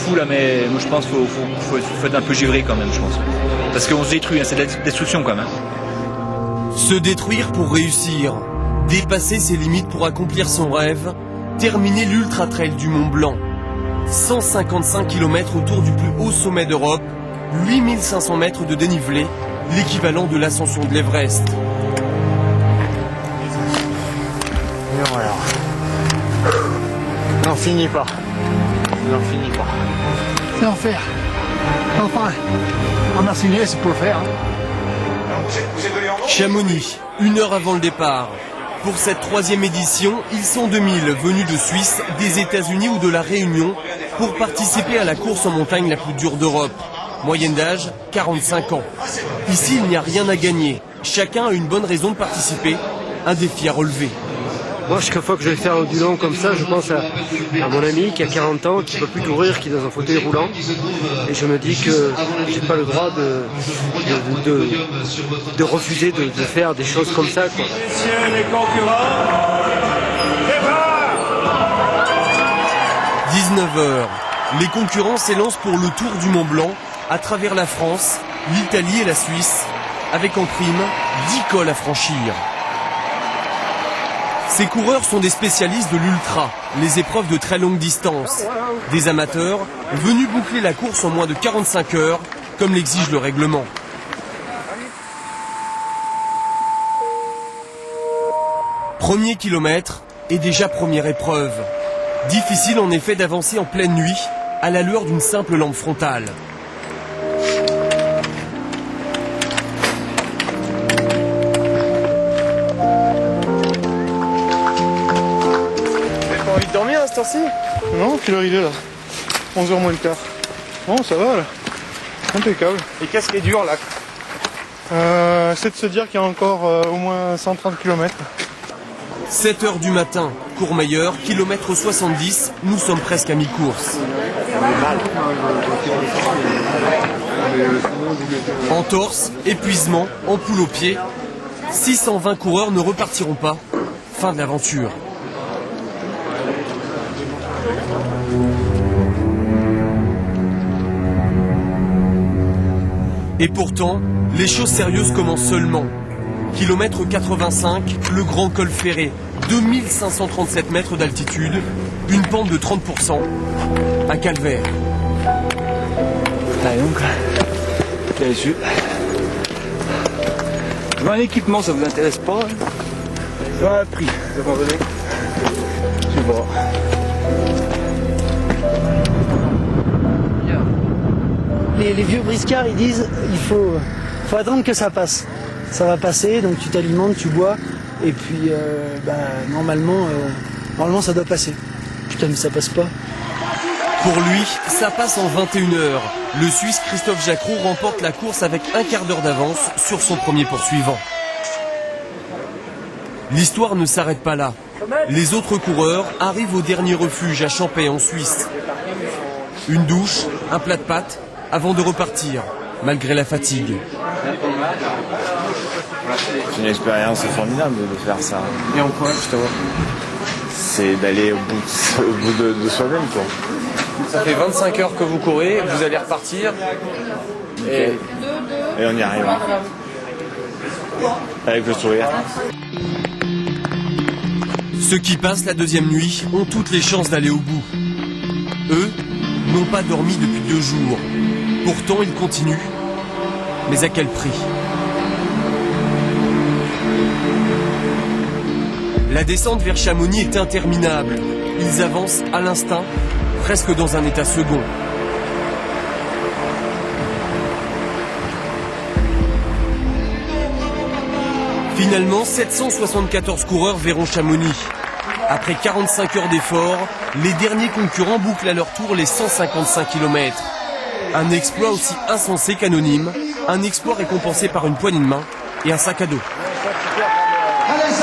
fou là, mais moi je pense qu'il faut être un peu givré quand même, je pense. Parce qu'on se détruit, hein, c'est de la destruction quand même. Se détruire pour réussir, dépasser ses limites pour accomplir son rêve, terminer l'Ultra Trail du Mont Blanc. 155 km autour du plus haut sommet d'Europe, 8500 mètres de dénivelé, l'équivalent de l'ascension de l'Everest. Et voilà. N'en finit pas. N'en finit pas. C'est enfer. Enfin, on a signé, c'est pour le faire. Chamonix, 1 heure avant le départ. Pour cette 3e édition, ils sont 2000 venus de Suisse, des États-Unis ou de la Réunion pour participer à la course en montagne la plus dure d'Europe. Moyenne d'âge, 45 ans. Ici, il n'y a rien à gagner. Chacun a une bonne raison de participer, un défi à relever. Moi, chaque fois que je vais faire du long comme ça, je pense à mon ami qui a 40 ans, qui ne peut plus courir, qui est dans un fauteuil roulant. Et je me dis que je n'ai pas le droit de refuser de faire des choses comme ça, quoi. Messieurs les concurrents, 19h. Les concurrents s'élancent pour le tour du Mont Blanc à travers la France, l'Italie et la Suisse, avec en prime 10 cols à franchir. Ces coureurs sont des spécialistes de l'ultra, les épreuves de très longue distance. Des amateurs venus boucler la course en moins de 45 heures, comme l'exige le règlement. Premier kilomètre et déjà première épreuve. Difficile en effet d'avancer en pleine nuit, à la lueur d'une simple lampe frontale. Envie de dormir à cette heure-ci? Non, quelle heure il est là? 11h moins le quart. Bon, ça va là. Impeccable. Et qu'est-ce qui est dur là? C'est de se dire qu'il y a encore au moins 130 km. 7h du matin, Courmayeur, kilomètre 70, nous sommes presque à mi-course. Entorse, épuisement, ampoule aux pieds. 620 coureurs ne repartiront pas. Fin de l'aventure. Et pourtant, les choses sérieuses commencent seulement. Kilomètre 85, le grand col ferré, 2537 mètres d'altitude, une pente de 30%, à Calvaire. Allez donc, t'es dessus. Un équipement, ça vous intéresse pas? J'en ai pris, vous avez donné. C'est bon. Les vieux briscards, ils disent il faut attendre que ça passe. Ça va passer, donc tu t'alimentes, tu bois, et puis normalement ça doit passer. Putain, mais ça passe pas. Pour lui, ça passe en 21 heures. Le Suisse Christophe Jacroux remporte la course avec un quart d'heure d'avance sur son premier poursuivant. L'histoire ne s'arrête pas là. Les autres coureurs arrivent au dernier refuge à Champey en Suisse. Une douche, un plat de pâtes, avant de repartir, malgré la fatigue. C'est une expérience formidable de faire ça. Et en quoi, justement? C'est d'aller au bout de soi-même, quoi. Ça fait 25 heures que vous courez, vous allez repartir. Et on y arrive. Avec le sourire. Ceux qui passent la deuxième nuit ont toutes les chances d'aller au bout. Eux n'ont pas dormi depuis 2 jours. Pourtant, ils continuent. Mais à quel prix? La descente vers Chamonix est interminable. Ils avancent à l'instinct, presque dans un état second. Finalement, 774 coureurs verront Chamonix. Après 45 heures d'effort, les derniers concurrents bouclent à leur tour les 155 km. Un exploit aussi insensé qu'anonyme, un exploit récompensé par une poignée de main et un sac à dos. Allez,